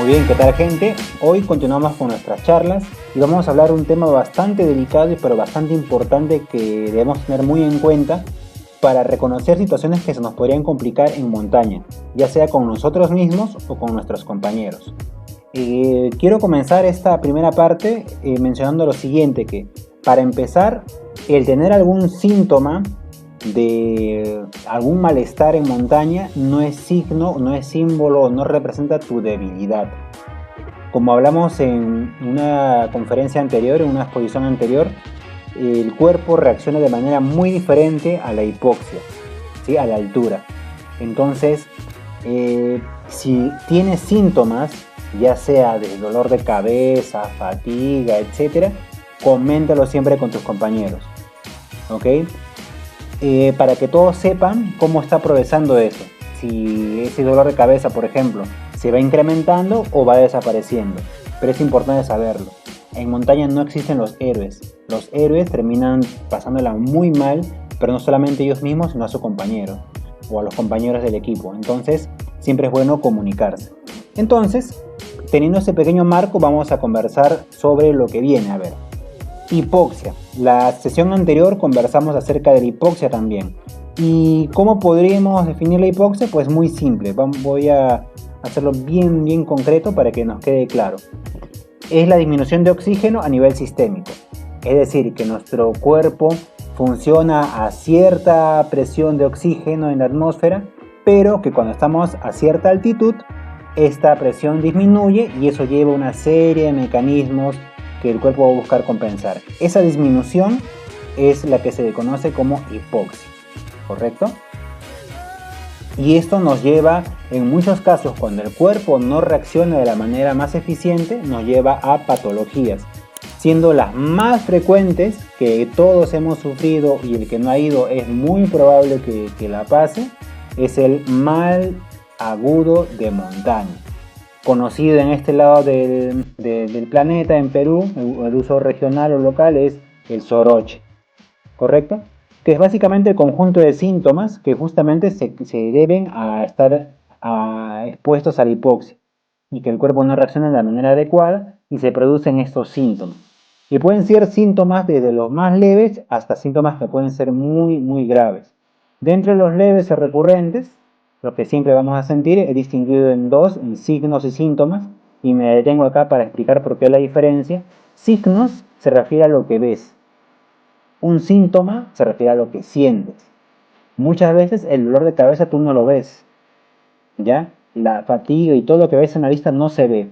Muy bien, ¿qué tal gente? Hoy continuamos con nuestras charlas y vamos a hablar de un tema bastante delicado pero bastante importante que debemos tener muy en cuenta para reconocer situaciones que se nos podrían complicar en montaña, ya sea con nosotros mismos o con nuestros compañeros. Quiero comenzar esta primera parte mencionando lo siguiente, que para empezar, el tener algún síntoma de algún malestar en montaña no es signo, no es símbolo, no representa tu debilidad. Como hablamos en una conferencia anterior, en una exposición anterior, el cuerpo reacciona de manera muy diferente a la hipoxia, ¿sí? A la altura. Entonces, si tienes síntomas, ya sea de dolor de cabeza, fatiga, etc., coméntalo siempre con tus compañeros, ¿ok? Para que todos sepan cómo está progresando eso. Si ese dolor de cabeza, por ejemplo, se va incrementando o va desapareciendo. Pero es importante saberlo. En montaña no existen los héroes. Los héroes terminan pasándola muy mal, pero no solamente ellos mismos, sino a su compañero o a los compañeros del equipo. Entonces, siempre es bueno comunicarse. Entonces, teniendo ese pequeño marco, vamos a conversar sobre lo que viene. A ver, hipoxia. La sesión anterior conversamos acerca de la hipoxia también. ¿Y cómo podríamos definir la hipoxia? Pues muy simple. Voy a hacerlo bien concreto para que nos quede claro. Es la disminución de oxígeno a nivel sistémico. Es decir, que nuestro cuerpo funciona a cierta presión de oxígeno en la atmósfera, pero que cuando estamos a cierta altitud, esta presión disminuye y eso lleva a una serie de mecanismos que el cuerpo va a buscar compensar. Esa disminución es la que se conoce como hipoxia, ¿correcto? Y esto nos lleva, en muchos casos, cuando el cuerpo no reacciona de la manera más eficiente, nos lleva a patologías, siendo las más frecuentes que todos hemos sufrido y el que no ha ido es muy probable que la pase, es el mal agudo de montaña. Conocido en este lado del planeta, en Perú, el uso regional o local es el soroche, ¿correcto? Que es básicamente el conjunto de síntomas que justamente se deben a estar expuestos a la hipoxia y que el cuerpo no reacciona de la manera adecuada y se producen estos síntomas. Y pueden ser síntomas desde los más leves hasta síntomas que pueden ser muy graves. Dentro de los leves y recurrentes, lo que siempre vamos a sentir es distinguido en dos, en signos y síntomas, y me detengo acá para explicar por qué la diferencia. Signos se refiere a lo que ves. Un síntoma se refiere a lo que sientes. Muchas veces el dolor de cabeza tú no lo ves, ¿ya? La fatiga y todo lo que ves en la vista no se ve.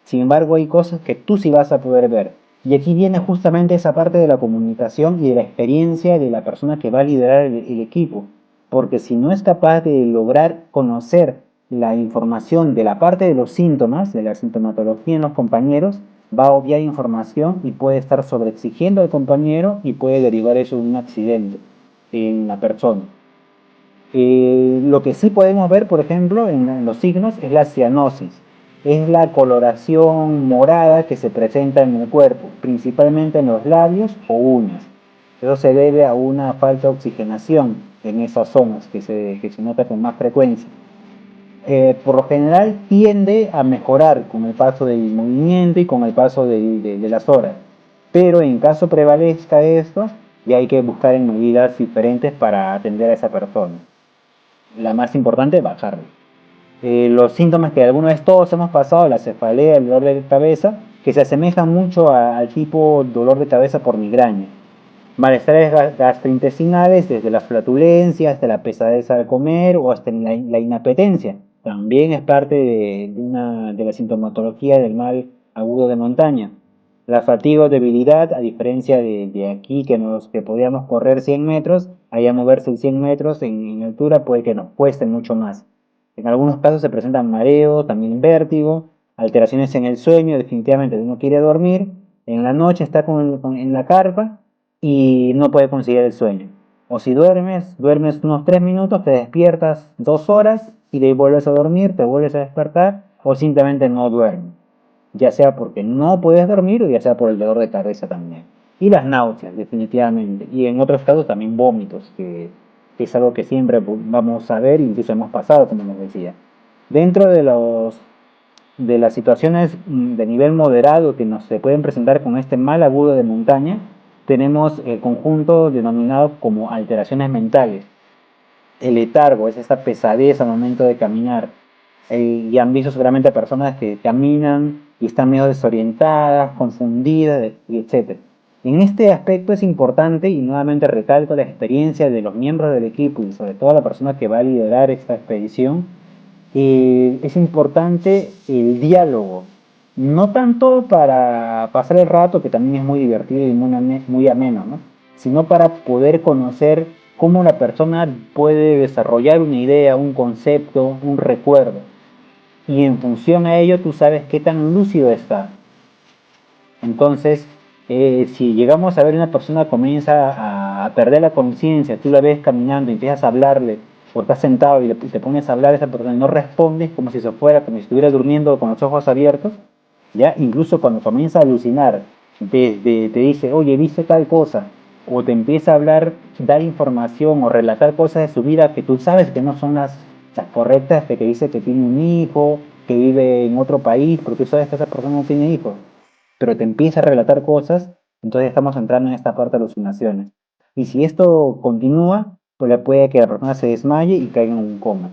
Sin embargo, hay cosas que tú sí vas a poder ver. Y aquí viene justamente esa parte de la comunicación y de la experiencia de la persona que va a liderar el equipo. Porque si no es capaz de lograr conocer la información de la parte de los síntomas, de la sintomatología en los compañeros, va a obviar información y puede estar sobreexigiendo al compañero y puede derivar eso en un accidente en la persona. Lo que sí podemos ver, por ejemplo, en los signos es la cianosis. Es la coloración morada que se presenta en el cuerpo, principalmente en los labios o uñas. Eso se debe a una falta de oxigenación en esas zonas que se nota con más frecuencia. Por lo general tiende a mejorar con el paso del movimiento y con el paso de las horas. Pero en caso prevalezca esto, ya hay que buscar en medidas diferentes para atender a esa persona. La más importante es bajarlo. Los síntomas que alguna vez todos hemos pasado, la cefalea, el dolor de cabeza, que se asemejan mucho al tipo dolor de cabeza por migraña. Malestares gastrointestinales, desde la flatulencia hasta la pesadez al comer o hasta la inapetencia. También es parte de la sintomatología del mal agudo de montaña. La fatiga o debilidad, a diferencia de aquí que podíamos correr 100 metros, allá moverse 100 metros en altura puede que nos cueste mucho más. En algunos casos se presentan mareos, también vértigo, alteraciones en el sueño, definitivamente uno quiere dormir, en la noche está en la carpa y no puede conciliar el sueño. O si duermes unos 3 minutos, te despiertas 2 horas y de ahí vuelves a dormir, te vuelves a despertar o simplemente no duermes. Ya sea porque no puedes dormir o ya sea por el dolor de cabeza también. Y las náuseas, definitivamente. Y en otros casos también vómitos, que es algo que siempre vamos a ver, incluso hemos pasado, como les decía. Dentro de los de las situaciones de nivel moderado que nos se pueden presentar con este mal agudo de montaña, tenemos el conjunto denominado como alteraciones mentales. El letargo es esa pesadez al momento de caminar. Y han visto seguramente a personas que caminan y están medio desorientadas, confundidas, etc. En este aspecto es importante, y nuevamente recalco la experiencia de los miembros del equipo y sobre todo la persona que va a liderar esta expedición, es importante el diálogo. No tanto para pasar el rato, que también es muy divertido y muy ameno, ¿no? Sino para poder conocer cómo la persona puede desarrollar una idea, un concepto, un recuerdo. Y en función a ello tú sabes qué tan lúcido está. Entonces, si llegamos a ver una persona comienza a perder la conciencia, tú la ves caminando y empiezas a hablarle, o estás sentado y te pones a hablar a esa persona y no respondes como si se fuera, como si estuviera durmiendo con los ojos abiertos, ya incluso cuando comienza a alucinar, te dice, oye, viste tal cosa, o te empieza a hablar, dar información o relatar cosas de su vida que tú sabes que no son las correctas, de que dice que tiene un hijo, que vive en otro país, porque tú sabes que esa persona no tiene hijos, pero te empieza a relatar cosas, entonces estamos entrando en esta parte de alucinaciones. Y si esto continúa, pues puede que la persona se desmaye y caiga en un coma.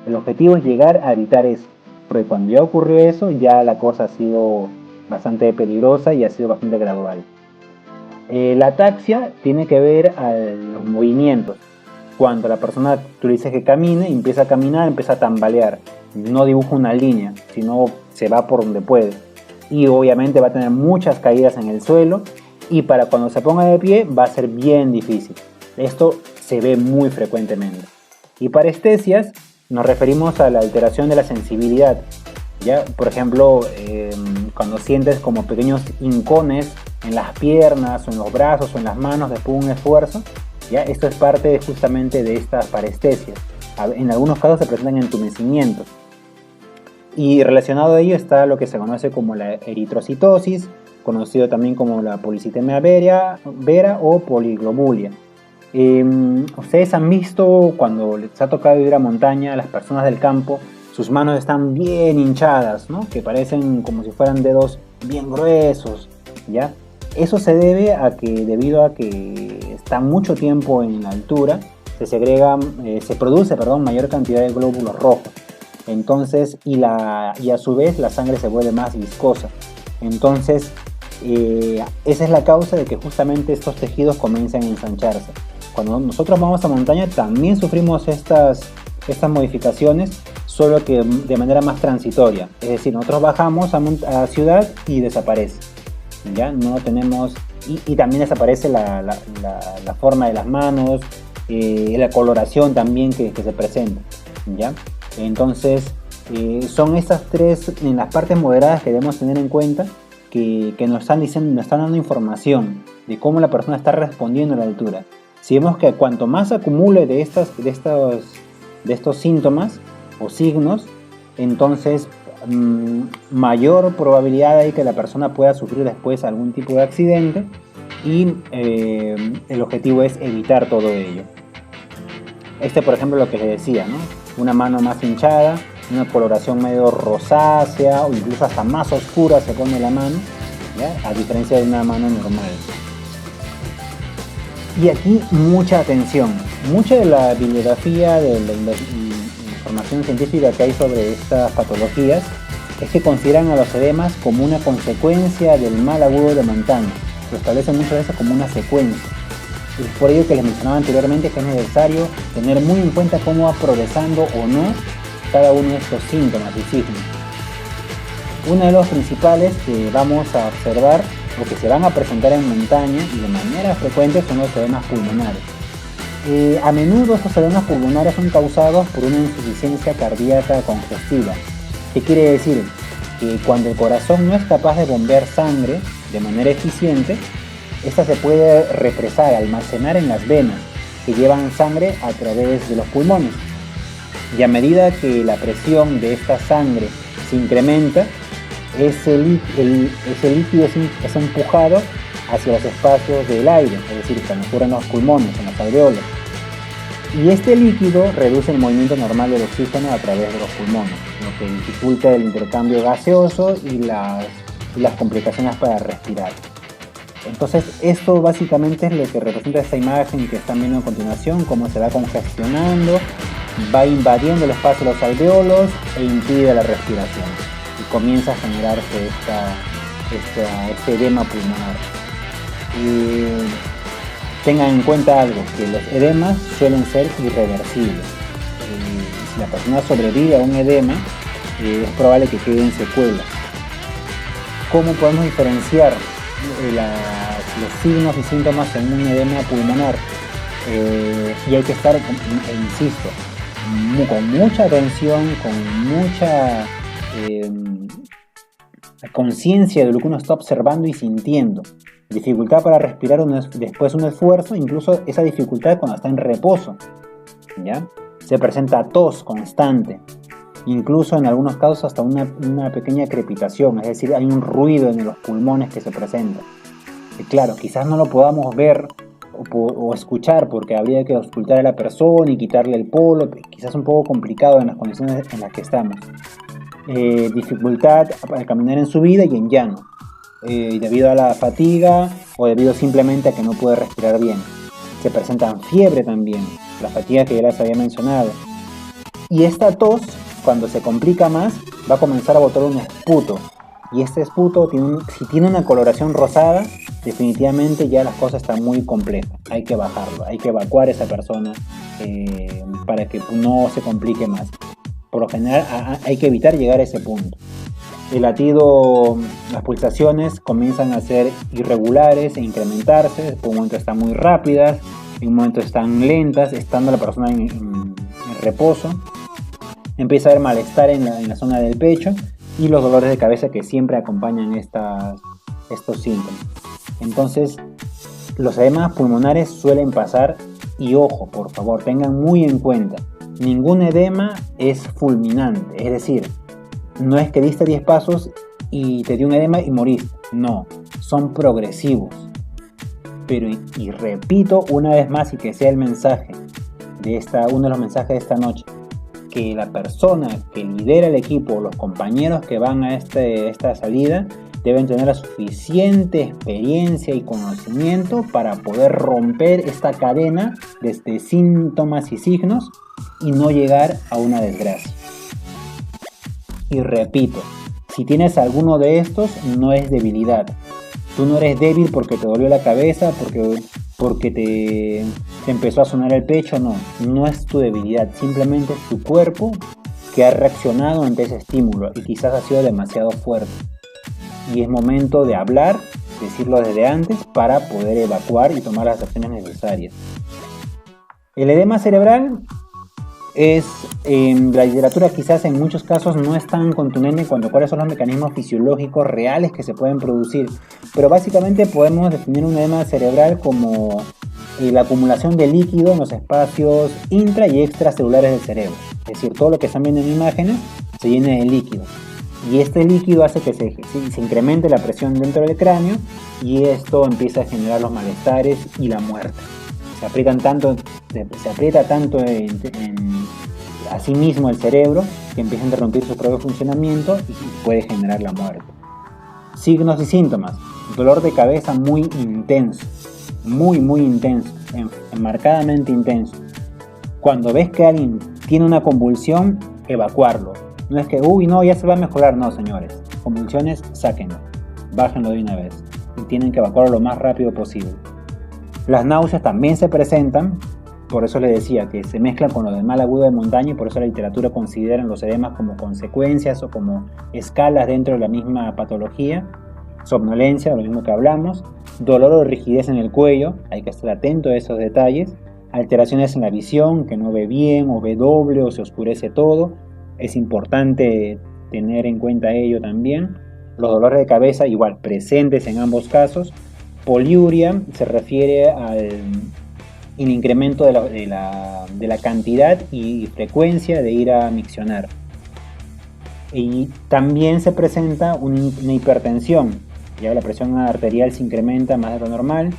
El objetivo es llegar a evitar eso, porque cuando ya ocurrió eso, ya la cosa ha sido bastante peligrosa y ha sido bastante gradual. La ataxia tiene que ver a los movimientos. Cuando la persona, tú le dices que camine, empieza a caminar, empieza a tambalear. No dibuja una línea, sino se va por donde puede. Y obviamente va a tener muchas caídas en el suelo, y para cuando se ponga de pie va a ser bien difícil. Esto se ve muy frecuentemente. Y parestesias nos referimos a la alteración de la sensibilidad. ¿Ya? Por ejemplo, cuando sientes como pequeños hincones en las piernas o en los brazos o en las manos después de un esfuerzo, ¿ya? Esto es parte justamente de estas parestesias. En algunos casos se presentan entumecimientos. Y relacionado a ello está lo que se conoce como la eritrocitosis, conocido también como la policitemia vera o poliglobulia. Ustedes han visto cuando les ha tocado ir a montaña, las personas del campo, sus manos están bien hinchadas, ¿no? Que parecen como si fueran dedos bien gruesos, ¿ya? Eso se debe a que, debido a que están mucho tiempo en la altura, se produce mayor cantidad de glóbulos rojos. Entonces, y a su vez la sangre se vuelve más viscosa. Entonces, esa es la causa de que justamente estos tejidos comiencen a ensancharse. Cuando nosotros vamos a montaña también sufrimos estas modificaciones, solo que de manera más transitoria. Es decir, nosotros bajamos a ciudad y desaparece. ¿Ya? No tenemos, y también desaparece la forma de las manos, la coloración también que se presenta. ¿Ya? Entonces, son estas tres en las partes moderadas que debemos tener en cuenta, que nos están diciendo, nos están dando información de cómo la persona está respondiendo a la altura. Si vemos que cuanto más acumule de estos síntomas o signos, entonces mayor probabilidad hay que la persona pueda sufrir después algún tipo de accidente, y el objetivo es evitar todo ello. Por ejemplo, lo que les decía, ¿no? Una mano más hinchada, una coloración medio rosácea o incluso hasta más oscura se pone la mano, ¿ya? A diferencia de una mano normal. Y aquí mucha atención. Mucha de la bibliografía, de la información científica que hay sobre estas patologías, es que consideran a los edemas como una consecuencia del mal agudo de montaña. Lo establecen muchas veces como una secuencia. Es por ello que les mencionaba anteriormente que es necesario tener muy en cuenta cómo va progresando o no cada uno de estos síntomas y signos. Uno de los principales que vamos a observar o que se van a presentar en montaña y de manera frecuente son los edemas pulmonares. A menudo estos edemas pulmonares son causados por una insuficiencia cardíaca congestiva. ¿Qué quiere decir? Que cuando el corazón no es capaz de bombear sangre de manera eficiente, esta se puede represar, almacenar en las venas que llevan sangre a través de los pulmones. Y a medida que la presión de esta sangre se incrementa, ese líquido es empujado hacia los espacios del aire, es decir, cuando ocurren los pulmones, en las alveolas. Y este líquido reduce el movimiento normal del oxígeno a través de los pulmones, lo que dificulta el intercambio gaseoso y las complicaciones para respirar. Entonces, esto básicamente es lo que representa esta imagen que están viendo a continuación, cómo se va congestionando, va invadiendo el espacio de los alveolos e impide la respiración. Y comienza a generarse este edema pulmonar. Tengan en cuenta algo, que los edemas suelen ser irreversibles. Si la persona sobrevive a un edema, es probable que queden secuelas. ¿Cómo podemos diferenciar los signos y síntomas en un edema pulmonar? Y hay que estar, insisto, con mucha atención, con mucha conciencia de lo que uno está observando y sintiendo. Dificultad para respirar después de un esfuerzo, incluso esa dificultad cuando está en reposo, ¿ya? Se presenta tos constante, incluso en algunos casos hasta una pequeña crepitación, es decir, hay un ruido en los pulmones que se presenta. Y claro, quizás no lo podamos ver o escuchar porque habría que auscultar a la persona y quitarle el polo, quizás un poco complicado en las condiciones en las que estamos. Dificultad para caminar en subida y en llano. Debido a la fatiga o debido simplemente a que no puede respirar bien. Se presentan fiebre también, la fatiga que ya les había mencionado. Y esta tos, cuando se complica más, va a comenzar a botar un esputo. Y este esputo, si tiene una coloración rosada, definitivamente ya las cosas están muy complejas. Hay que bajarlo, hay que evacuar a esa persona para que no se complique más. Por lo general hay que evitar llegar a ese punto. El latido, las pulsaciones comienzan a ser irregulares e incrementarse. Por un momento están muy rápidas, en un momento están lentas, estando la persona en reposo. Empieza a haber malestar en la zona del pecho y los dolores de cabeza que siempre acompañan estos síntomas. Entonces, los edemas pulmonares suelen pasar, y ojo, por favor, tengan muy en cuenta, ningún edema es fulminante, es decir, no es que diste 10 pasos y te dio un edema y moriste. No, son progresivos. Pero, y repito una vez más, y que sea el mensaje uno de los mensajes de esta noche, que la persona que lidera el equipo, los compañeros que van a esta salida, deben tener la suficiente experiencia y conocimiento para poder romper esta cadena de síntomas y signos y no llegar a una desgracia. Y repito, si tienes alguno de estos, no es debilidad. Tú no eres débil porque te dolió la cabeza, porque te empezó a sonar el pecho, no es tu debilidad, simplemente es tu cuerpo que ha reaccionado ante ese estímulo y quizás ha sido demasiado fuerte. Y es momento de hablar, decirlo desde antes para poder evacuar y tomar las acciones necesarias. El edema cerebral la literatura quizás en muchos casos no es tan contundente en cuanto a cuáles son los mecanismos fisiológicos reales que se pueden producir, pero básicamente podemos definir un edema cerebral como la acumulación de líquido en los espacios intra y extracelulares del cerebro, es decir, todo lo que están viendo en imágenes se llena de líquido y este líquido hace que se incremente la presión dentro del cráneo y esto empieza a generar los malestares y la muerte. Se aprieta tanto a sí mismo el cerebro que empieza a interrumpir su propio funcionamiento y puede generar la muerte. Signos y síntomas: dolor de cabeza muy intenso, muy intenso, marcadamente intenso. Cuando ves que alguien tiene una convulsión, evacuarlo. No es que, ya se va a mejorar, no, señores. Convulsiones, sáquenlo, bájenlo de una vez y tienen que evacuarlo lo más rápido posible. Las náuseas también se presentan, por eso les decía que se mezclan con lo del mal agudo de montaña y por eso la literatura considera los edemas como consecuencias o como escalas dentro de la misma patología. Somnolencia, lo mismo que hablamos, dolor o rigidez en el cuello, hay que estar atento a esos detalles, alteraciones en la visión, que no ve bien o ve doble o se oscurece todo, es importante tener en cuenta ello también. Los dolores de cabeza igual presentes en ambos casos. Poliuria se refiere al incremento de la cantidad y frecuencia de ir a miccionar. Y también se presenta una hipertensión, ya la presión arterial se incrementa más de lo normal,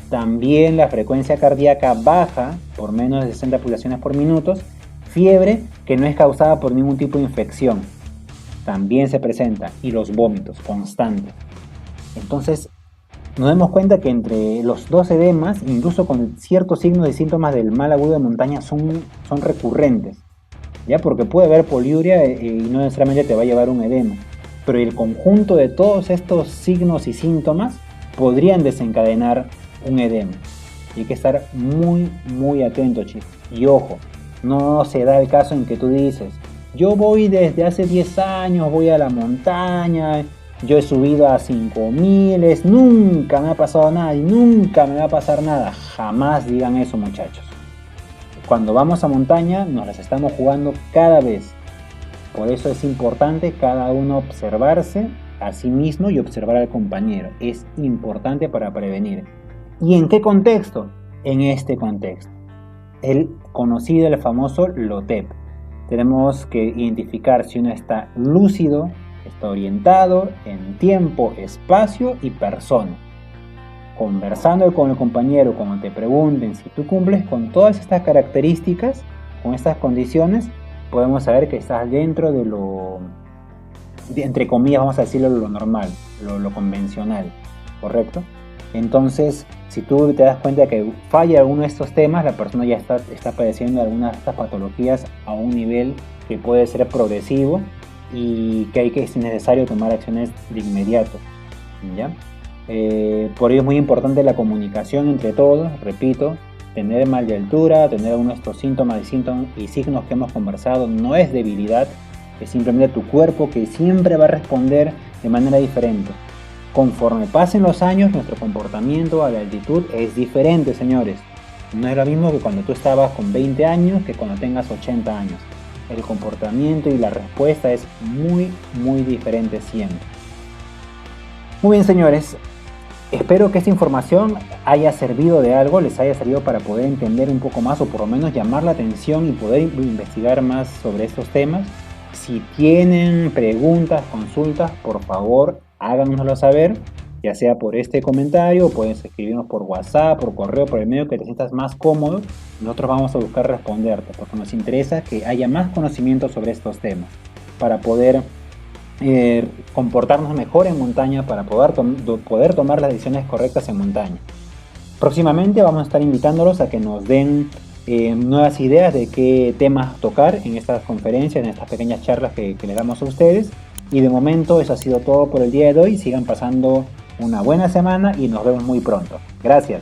También la frecuencia cardíaca baja por menos de 60 pulsaciones por minuto. Fiebre que no es causada por ningún tipo de infección. También se presenta. Y los vómitos constantes. Entonces, nos damos cuenta que entre los dos edemas, incluso con ciertos signos y síntomas del mal agudo de montaña, son recurrentes. ¿Ya? Porque puede haber poliuria y no necesariamente te va a llevar un edema. Pero el conjunto de todos estos signos y síntomas podrían desencadenar un edema. Y hay que estar muy, muy atento, chicos. Y ojo, no se da el caso en que tú dices, yo voy desde hace 10 años, voy a la montaña, yo he subido a 5000, nunca me ha pasado nada y nunca me va a pasar nada. Jamás digan eso, muchachos. Cuando vamos a montaña nos las estamos jugando cada vez. Por eso es importante cada uno observarse a sí mismo y observar al compañero. Es importante para prevenir. ¿Y en qué contexto? En este contexto. El conocido, el famoso LOTEP. Tenemos que identificar si uno está lúcido, está orientado en tiempo, espacio y persona. Conversando con el compañero, cuando te pregunten si tú cumples con todas estas características, con estas condiciones, podemos saber que estás dentro de entre comillas, vamos a decirlo, lo normal, lo convencional, ¿correcto? Entonces, si tú te das cuenta que falla alguno de estos temas, la persona ya está padeciendo algunas de estas patologías a un nivel que puede ser progresivo y que es necesario tomar acciones de inmediato, ¿ya? Por ello es muy importante la comunicación entre todos, repito, tener mal de altura, tener algunos de estos síntomas y signos que hemos conversado no es debilidad, es simplemente tu cuerpo que siempre va a responder de manera diferente. Conforme pasen los años, nuestro comportamiento a la altitud es diferente, señores. No es lo mismo que cuando tú estabas con 20 años que cuando tengas 80 años. El comportamiento y la respuesta es muy, muy diferente siempre. Muy bien, señores. Espero que esta información haya servido de algo, les haya servido para poder entender un poco más o por lo menos llamar la atención y poder investigar más sobre estos temas. Si tienen preguntas, consultas, por favor háganoslo saber, ya sea por este comentario o puedes escribirnos por WhatsApp, por correo, por el medio que te sientas más cómodo. Nosotros vamos a buscar responderte porque nos interesa que haya más conocimiento sobre estos temas para poder comportarnos mejor en montaña, para poder tomar las decisiones correctas en montaña. Próximamente vamos a estar invitándolos a que nos den nuevas ideas de qué temas tocar en estas conferencias, en estas pequeñas charlas que les damos a ustedes. Y de momento eso ha sido todo por el día de hoy. Sigan pasando una buena semana y nos vemos muy pronto. Gracias.